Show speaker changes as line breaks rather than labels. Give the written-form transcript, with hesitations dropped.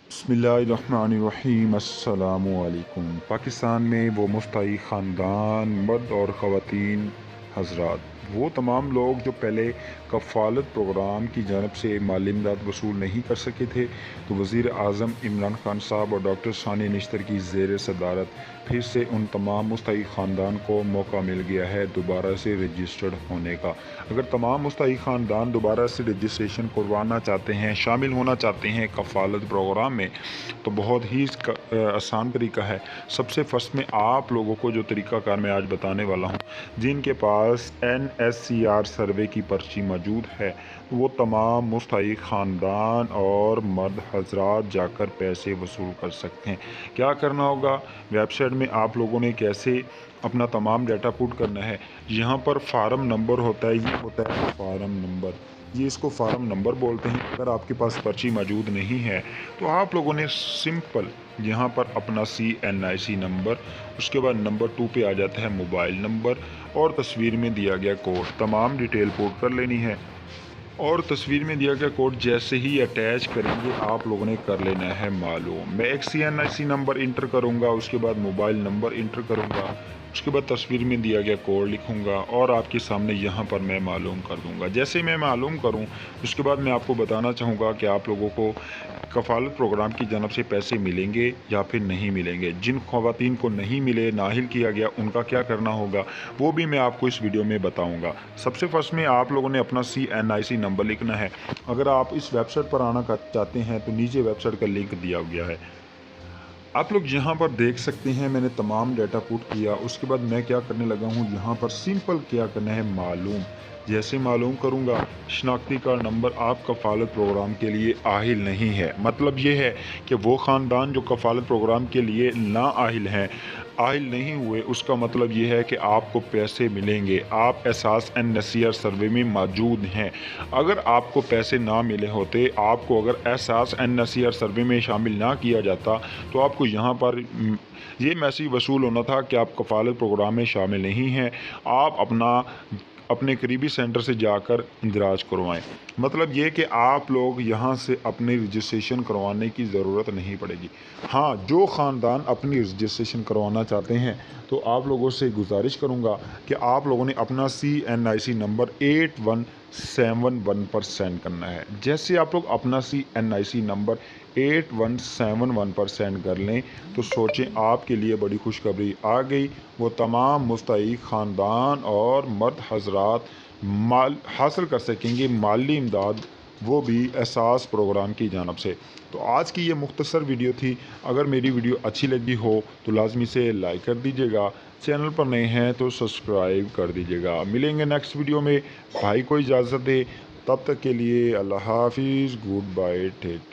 बिस्मिल्लाहिर्रहमानिर्रहीम। अस्सलामुअलैकुम। पाकिस्तान में वो मुस्तई ख़ानदान, मर्द और ख़वातीन हज़रात, वो तमाम लोग जो पहले कफ़ालत प्रोग्राम की जानब से माली इमदाद वसूल नहीं कर सके थे, तो वज़ीर आज़म इमरान खान साहब और डॉक्टर सानिया निश्तर की ज़ेर सदारत फिर से उन तमाम मुस्तई ख़ानदान को मौका मिल गया है दोबारा से रजिस्टर्ड होने का। अगर तमाम मुस्तई ख़ानदान दोबारा से रजिस्ट्रेशन करवाना चाहते हैं, शामिल होना चाहते हैं कफ़ालत प्रोग्राम में, तो बहुत ही आसान तरीका है। सबसे फर्स्ट में आप लोगों को जो तरीक़ाकार मैं आज बताने वाला हूँ, जिनके पास NSCR सर्वे की पर्ची मौजूद है, वो तमाम मुस्तई ख़ानदान और मर्द हज़रात जाकर पैसे वसूल कर सकते हैं। क्या करना होगा, वेबसाइट में आप लोगों ने कैसे अपना तमाम डाटा पुट करना है। यहाँ पर फार्म नंबर होता है, ये होता है फार्म नंबर, ये इसको फार्म नंबर बोलते हैं। अगर आपके पास पर्ची मौजूद नहीं है तो आप लोगों ने सिंपल यहाँ पर अपना CNIC नंबर, उसके बाद नंबर 2 पे आ जाता है मोबाइल नंबर और तस्वीर में दिया गया कोड, तमाम डिटेल पुट कर लेनी है। और तस्वीर में दिया गया कोड जैसे ही अटैच करेंगे आप लोगों ने कर लेना है मालूम। मैं एक CNIC नंबर इंटर करूंगा, उसके बाद मोबाइल नंबर इंटर करूंगा, उसके बाद तस्वीर में दिया गया कोड लिखूंगा और आपके सामने यहाँ पर मैं मालूम कर दूंगा। जैसे मैं मालूम करूं, उसके बाद मैं आपको बताना चाहूँगा कि आप लोगों को कफ़ालत प्रोग्राम की जानब से पैसे मिलेंगे या फिर नहीं मिलेंगे। जिन ख़वातीन को नहीं मिले, नाहिल किया गया, उनका क्या करना होगा वो भी मैं आपको इस वीडियो में बताऊंगा। सबसे फर्स्ट में आप लोगों ने अपना CNIC नंबर लिखना है। अगर आप इस वेबसाइट पर आना चाहते हैं तो नीचे वेबसाइट का लिंक दिया गया है, आप लोग यहाँ पर देख सकते हैं। मैंने तमाम डाटा पुट किया, उसके बाद मैं क्या करने लगा हूँ, यहाँ पर सिंपल क्या करना है मालूम। जैसे मालूम करूँगा, शनाख्ती कार्ड नंबर आप कफ़ालत प्रोग्राम के लिए आहिल नहीं है, मतलब ये है कि वो ख़ानदान जो कफ़ालत प्रोग्राम के लिए ना आहिल हैं, आहिल नहीं हुए, उसका मतलब ये है कि आपको पैसे मिलेंगे, आप एहसास NSCR सर्वे में मौजूद हैं। अगर आपको पैसे ना मिले होते, आपको अगर एहसास NSCR सर्वे में शामिल ना किया जाता, तो आपको यहाँ पर ये मैसेज वसूल होना था कि आप कफ़ालत प्रोग्राम में शामिल नहीं हैं, आप अपने करीबी सेंटर से जाकर इंदराज करवाएं। मतलब ये कि आप लोग यहाँ से अपनी रजिस्ट्रेशन करवाने की ज़रूरत नहीं पड़ेगी। हाँ, जो ख़ानदान अपनी रजिस्ट्रेशन करवाना चाहते हैं, तो आप लोगों से गुजारिश करूँगा कि आप लोगों ने अपना CNIC नंबर 8171 पर सेंड करना है। जैसे आप लोग अपना CNIC नंबर 8171 पर सेंड कर लें, तो सोचें आपके लिए बड़ी खुशखबरी आ गई। वो तमाम मुस्तई ख़ानदान और मर्द हज़रात माल हासिल कर सकेंगे माली इमदाद, वो भी एहसास प्रोग्राम की जानब से। तो आज की ये मुख्तसर वीडियो थी। अगर मेरी वीडियो अच्छी लगी हो तो लाजमी से लाइक कर दीजिएगा, चैनल पर नए हैं तो सब्सक्राइब कर दीजिएगा। मिलेंगे नेक्स्ट वीडियो में। भाई को इजाज़त दे, तब तक के लिए अल्लाह हाफिज़, गुड बाय, टेक।